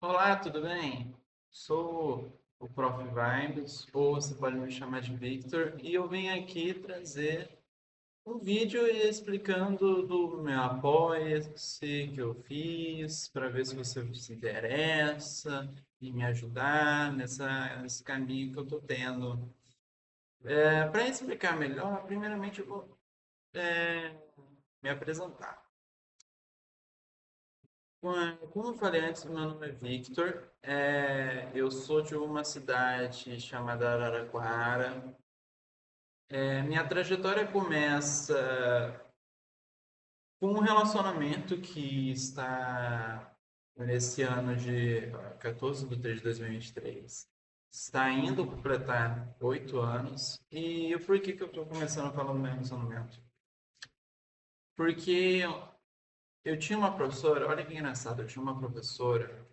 Olá, tudo bem? Sou o Prof. Vibes, ou você pode me chamar de Victor, e eu vim aqui trazer um vídeo explicando do meu apoia-se que eu fiz, para ver se você se interessa e me ajudar nesse caminho que eu estou tendo. Para explicar melhor, primeiramente eu vou me apresentar. Como eu falei antes, meu nome é Victor. Eu sou de uma cidade chamada Araraquara. Minha trajetória começa com um relacionamento que está nesse ano de 14 de 3 de 2023. Está indo completar 8 anos. E por que eu estou começando a falar do meu relacionamento? Porque eu tinha uma professora, olha que engraçado, eu tinha uma professora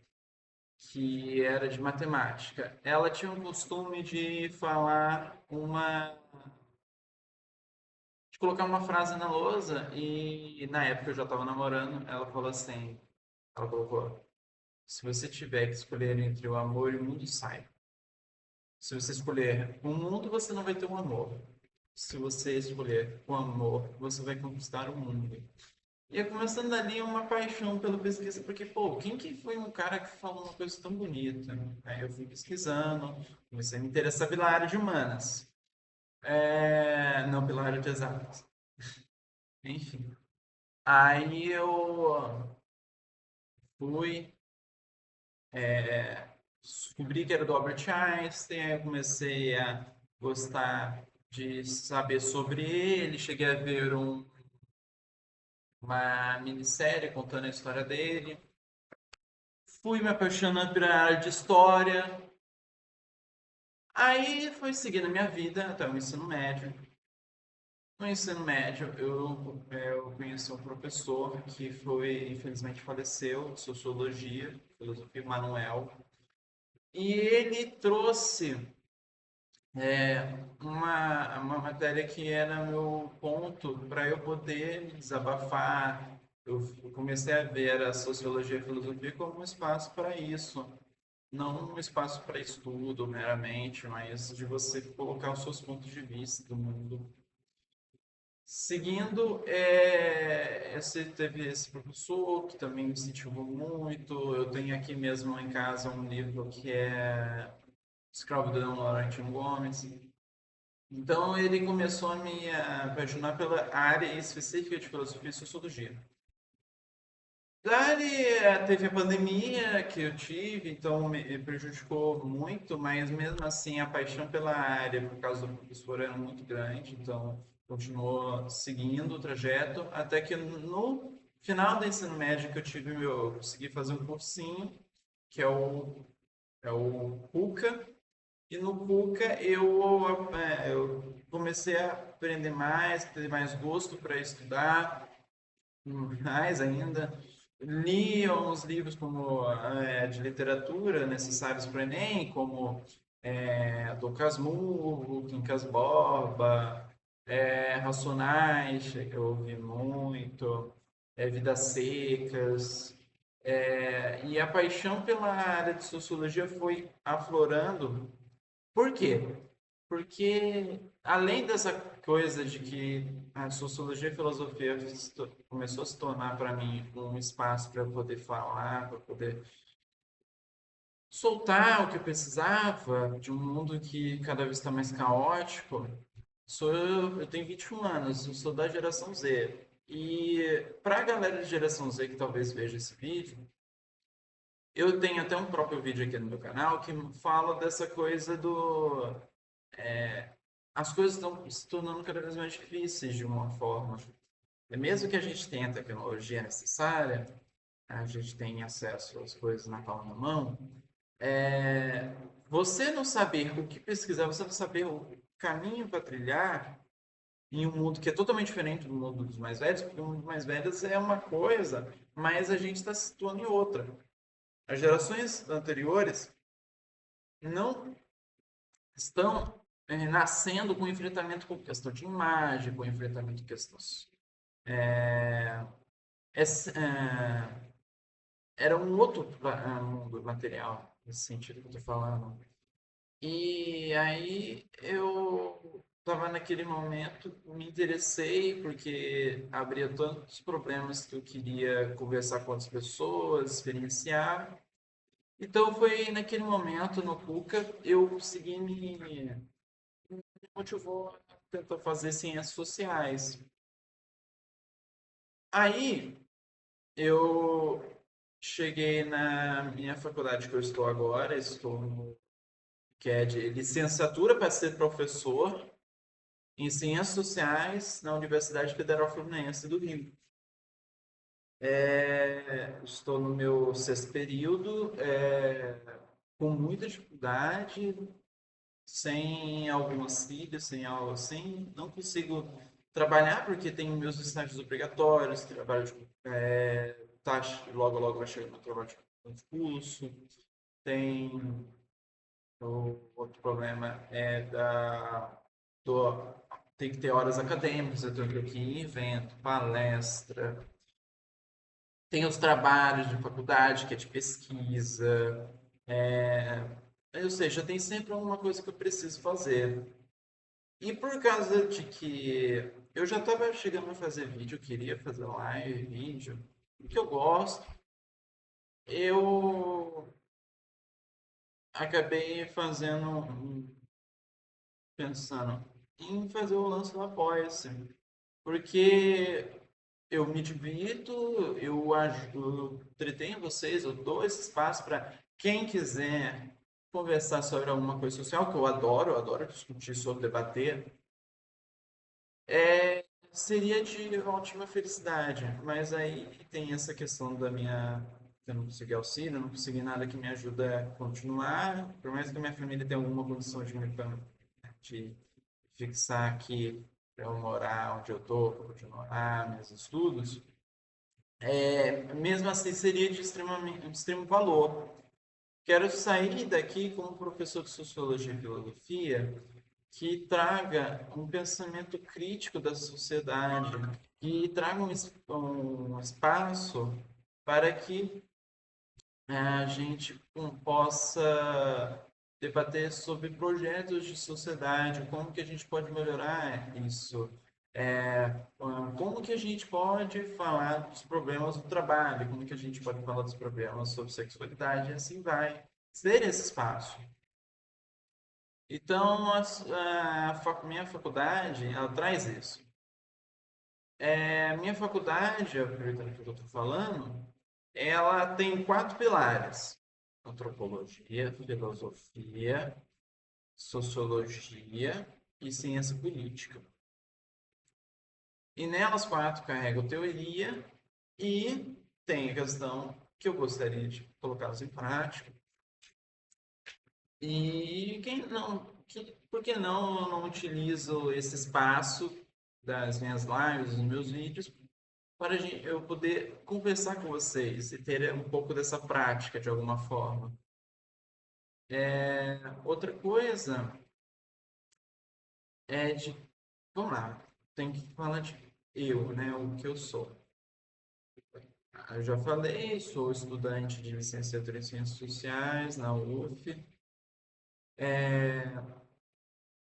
que era de matemática. Ela tinha o costume de colocar uma frase na lousa e na época eu já estava namorando, ela falou assim, ela colocou, se você tiver que escolher entre o amor e o mundo, saiba. Se você escolher o mundo, você não vai ter um amor. Se você escolher o amor, você vai conquistar o mundo. E é começando ali uma paixão pela pesquisa, porque, pô, quem que foi um cara que falou uma coisa tão bonita? Aí eu fui pesquisando, comecei a me interessar pela área de humanas, não pela área de exatas. Enfim, aí eu fui, descobri que era do Albert Einstein, aí eu comecei a gostar de saber sobre ele, cheguei a ver uma minissérie contando a história dele. Fui me apaixonando pela área de história. Aí foi seguindo a minha vida até o ensino médio. No ensino médio, eu conheci um professor que foi, infelizmente, faleceu, de sociologia, filosofia, Manuel. E ele trouxe uma matéria que era meu ponto para eu poder me desabafar. Eu comecei a ver a sociologia e a filosofia como um espaço para isso. Não um espaço para estudo meramente, mas de você colocar os seus pontos de vista do mundo. Seguindo, teve esse professor que também me incentivou muito. Eu tenho aqui mesmo em casa um livro que é Escravidão, Laurentino Gomes. Então, ele começou a me apaixonar pela área específica de filosofia e sociologia. Daí teve a pandemia que eu tive, então me prejudicou muito, mas mesmo assim a paixão pela área, por causa do professor, era muito grande, então continuou seguindo o trajeto, até que no final do ensino médio que eu consegui fazer um cursinho, que é o PUCA, e no PUCA eu comecei a aprender mais, ter mais gosto para estudar, mais ainda. Li uns livros como de literatura necessários para o Enem, como Dom Casmurro, Quincas Borba, Racionais, eu ouvi muito, Vidas Secas. E a paixão pela área de sociologia foi aflorando. Por quê? Porque além dessa coisa de que a sociologia e a filosofia começou a se tornar para mim um espaço para eu poder falar, para poder soltar o que eu precisava de um mundo que cada vez está mais caótico, eu tenho 21 anos, eu sou da geração Z. E para a galera de geração Z que talvez veja esse vídeo, eu tenho até um próprio vídeo aqui no meu canal que fala dessa coisa do as coisas estão se tornando cada vez mais difíceis de uma forma. E mesmo que a gente tenha a tecnologia necessária, a gente tem acesso às coisas na palma da mão, você não saber o que pesquisar, você não saber o caminho para trilhar em um mundo que é totalmente diferente do mundo dos mais velhos, porque o mundo dos mais velhos é uma coisa, mas a gente está se situando em outra. As gerações anteriores não estão nascendo com enfrentamento com questão de imagem, com enfrentamento com questões é, era um outro mundo material, nesse sentido que eu tô falando. E aí eu estava naquele momento, me interessei porque abria tantos problemas que eu queria conversar com outras pessoas, experienciar. Então foi naquele momento no Cuca eu consegui me motivou a tentar fazer ciências sociais. Aí eu cheguei na minha faculdade que eu estou agora, estou no que é de licenciatura para ser professor em Ciências Sociais na Universidade Federal Fluminense do Rio. Estou no meu sexto período, com muita dificuldade, sem algum auxílio, sem algo assim. Não consigo trabalhar porque tenho meus estágios obrigatórios, trabalho de, logo logo vai chegar meu trabalho de concurso. Tem o outro problema do, tem que ter horas acadêmicas, eu tenho que ir em evento, palestra, tem os trabalhos de faculdade, que é de pesquisa, é, ou seja, tem sempre alguma coisa que eu preciso fazer. E por causa de que eu já estava chegando a fazer vídeo, eu queria fazer live, vídeo, que eu gosto, eu acabei pensando em fazer o lance do Apoia-se. Porque eu me divirto, eu ajudo, entretenho vocês, eu dou esse espaço para quem quiser conversar sobre alguma coisa social, que eu adoro discutir sobre, debater, seria de ótima felicidade. Mas aí tem essa questão da minha. Eu não consegui auxílio, não consegui nada que me ajude a continuar, por mais que a minha família tenha alguma condição de fixar aqui para eu morar onde eu estou, para continuar meus estudos, mesmo assim seria de extremo valor. Quero sair daqui como professor de Sociologia e Filosofia que traga um pensamento crítico da sociedade, que traga um espaço para que a gente possa debater sobre projetos de sociedade, como que a gente pode melhorar isso, como que a gente pode falar dos problemas do trabalho, como que a gente pode falar dos problemas sobre sexualidade, e assim vai. Ser esse espaço. Então, minha faculdade, ela traz isso. Minha faculdade, aproveitando que eu estou falando, ela tem quatro pilares: antropologia, filosofia, sociologia e ciência política. E nelas quatro carrego teoria e tem a questão que eu gostaria de colocá-las em prática. E por que não eu não utilizo esse espaço das minhas lives, dos meus vídeos, para eu poder conversar com vocês e ter um pouco dessa prática de alguma forma. Outra coisa é de, vamos lá, tem que falar de eu, né, o que eu sou. Eu já falei, sou estudante de licenciatura em Ciências Sociais na UF,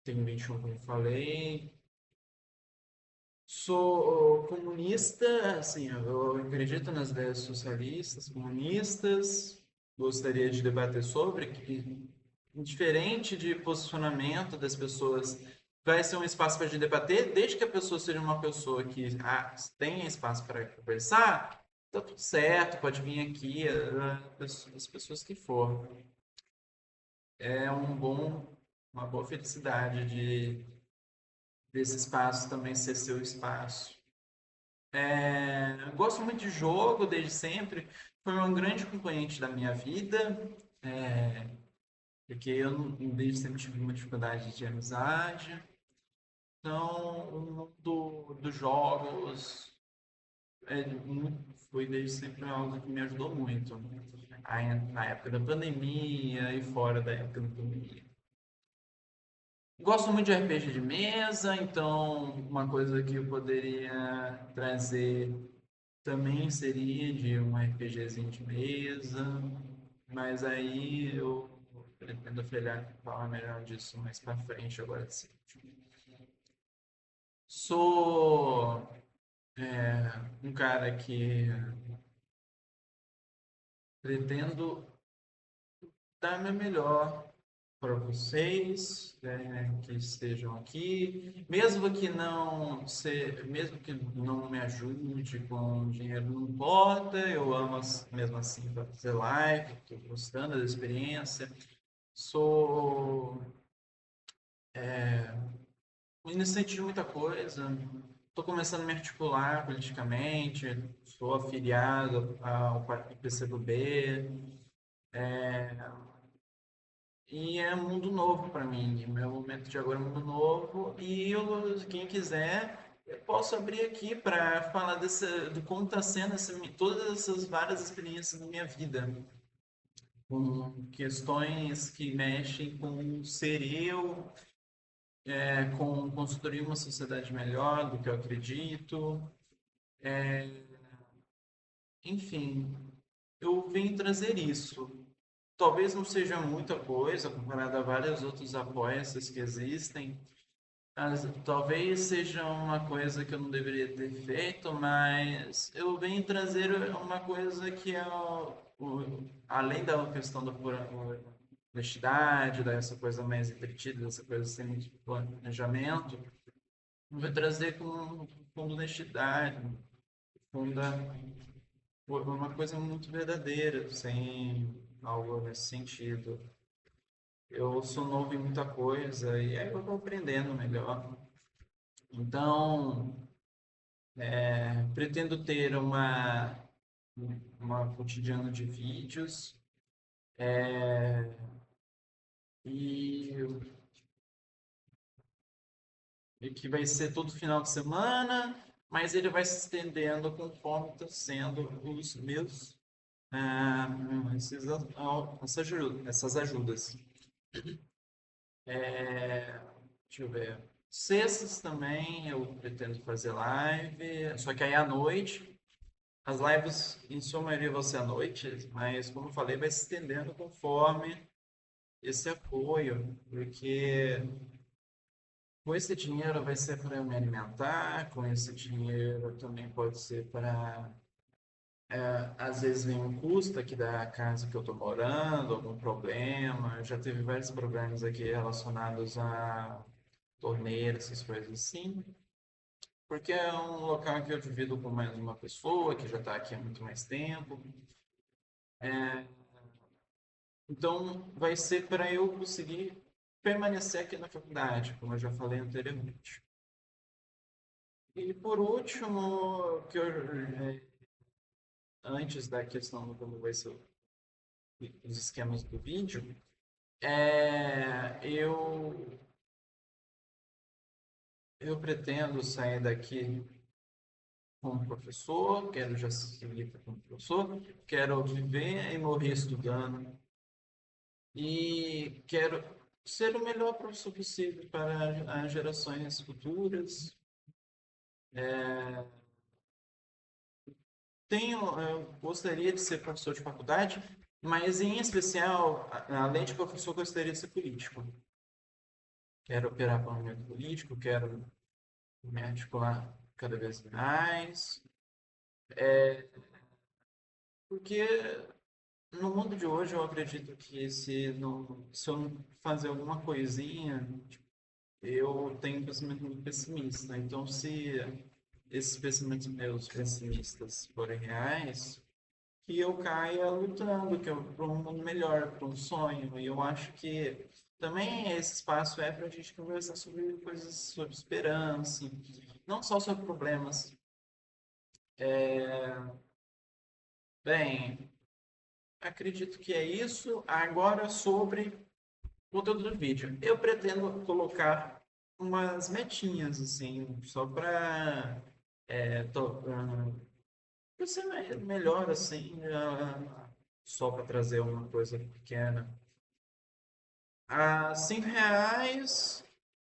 tenho 21, como falei. Sou comunista, assim, eu acredito nas ideias socialistas, comunistas, gostaria de debater sobre, que, diferente de posicionamento das pessoas, vai ser um espaço para a gente debater, desde que a pessoa seja uma pessoa que tenha espaço para conversar, tá tudo certo, pode vir aqui, as pessoas que for. É uma boa felicidade desse espaço também ser seu espaço. Gosto muito de jogo desde sempre. Foi um grande componente da minha vida, é, porque desde sempre tive uma dificuldade de amizade. Então, o mundo dos jogos foi desde sempre algo que me ajudou muito. Aí, na época da pandemia e fora da época da pandemia. Gosto muito de RPG de mesa, então uma coisa que eu poderia trazer também seria de um RPGzinho de mesa, mas aí eu pretendo falar melhor disso mais pra frente agora sim. Sou um cara que pretendo dar meu melhor para vocês, que estejam aqui, mesmo que não me ajude com dinheiro, não importa, eu amo mesmo assim fazer live, estou gostando da experiência, sou iniciante de muita coisa, estou começando a me articular politicamente, sou afiliado ao PCdoB, e é um mundo novo para mim. Meu momento de agora é um mundo novo. E quem quiser, eu posso abrir aqui para falar de como está sendo todas essas várias experiências na minha vida. Com questões que mexem com ser eu, com construir uma sociedade melhor do que eu acredito. Enfim, eu vim trazer isso. Talvez não seja muita coisa comparado a vários outros apoias que existem. Talvez seja uma coisa que eu não deveria ter feito, mas eu venho trazer uma coisa que é além da questão da pura honestidade, dessa coisa mais entretida, dessa coisa sem muito planejamento, eu vou trazer com fundo honestidade, funda uma coisa muito verdadeira, sem algo nesse sentido. Eu sou novo em muita coisa e aí eu vou aprendendo melhor. Então, pretendo ter uma cotidiano de vídeos e, e que vai ser todo final de semana, mas ele vai se estendendo conforme está sendo os meus ah, essas ajudas. Deixa eu ver. Sextas também eu pretendo fazer live, só que aí à noite. As lives, em sua maioria, vão ser à noite, mas, como eu falei, vai se estendendo conforme esse apoio, porque com esse dinheiro vai ser para eu me alimentar, com esse dinheiro também pode ser para. Às vezes vem um custo aqui da casa que eu estou morando, algum problema. Já teve vários problemas aqui relacionados a torneira, essas coisas assim. Porque é um local que eu divido com mais uma pessoa que já está aqui há muito mais tempo. Então, vai ser para eu conseguir permanecer aqui na faculdade, como eu já falei anteriormente. E por último, antes da questão do como vai ser os esquemas do vídeo, eu pretendo sair daqui como professor, quero já seguir como professor, quero viver e morrer estudando e quero ser o melhor professor possível para as gerações futuras. Eu gostaria de ser professor de faculdade, mas em especial, além de professor, gostaria de ser político. Quero operar para o movimento político, quero me articular cada vez mais, porque no mundo de hoje eu acredito que se eu não fazer alguma coisinha, eu tenho um pensamento muito pessimista. Então, se esses pensamentos meus pessimistas forem reais, que eu caia lutando, que eu para um mundo melhor, para um sonho. E eu acho que também esse espaço é para a gente conversar sobre coisas, sobre esperança, não só sobre problemas. Bem, acredito que é isso. Agora sobre o conteúdo do vídeo. Eu pretendo colocar umas metinhas, assim, só para ser melhor, assim, só para trazer uma coisa pequena. A R$ 5,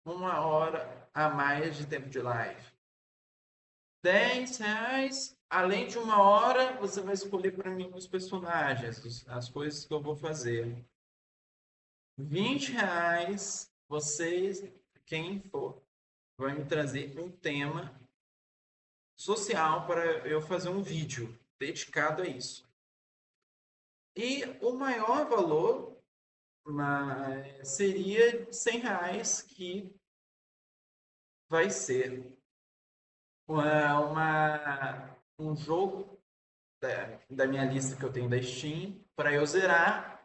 1 hora a mais de tempo de live. R$ 10, além de 1 hora, você vai escolher para mim os personagens, as coisas que eu vou fazer. R$ 20, vocês, quem for, vai me trazer um tema social para eu fazer um vídeo dedicado a isso. E o maior valor seria R$ 100, que vai ser um jogo da minha lista que eu tenho da Steam para eu zerar.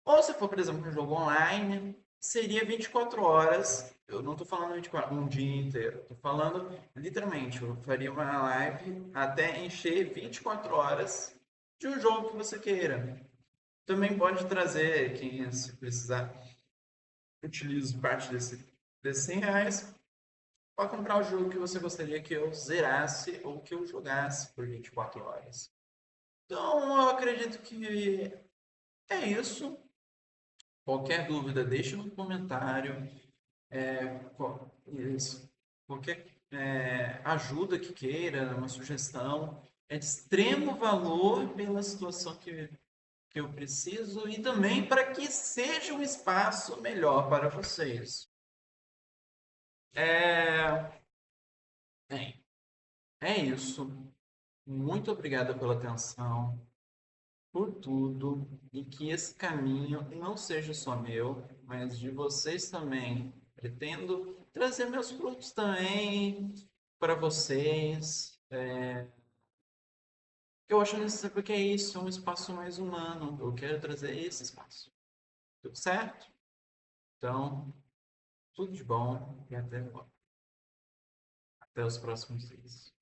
Ou se for, por exemplo, um jogo online, seria 24 horas. Eu não estou falando 24, um dia inteiro. Estou falando literalmente, eu faria uma live até encher 24 horas de um jogo que você queira. Também pode trazer, quem se precisar, utilize parte desses R$ 100 para comprar o jogo que você gostaria que eu zerasse ou que eu jogasse por 24 horas. Então, eu acredito que é isso. Qualquer dúvida, deixe no comentário. Qualquer ajuda que queira, uma sugestão, é de extremo valor pela situação que eu preciso e também para que seja um espaço melhor para vocês. É, bem, é isso. Muito obrigado pela atenção, por tudo, e que esse caminho não seja só meu, mas de vocês também. Pretendo trazer meus frutos também para vocês. Eu acho necessário porque é isso, é um espaço mais humano. Eu quero trazer esse espaço. Tudo certo? Então, tudo de bom e até os próximos dias.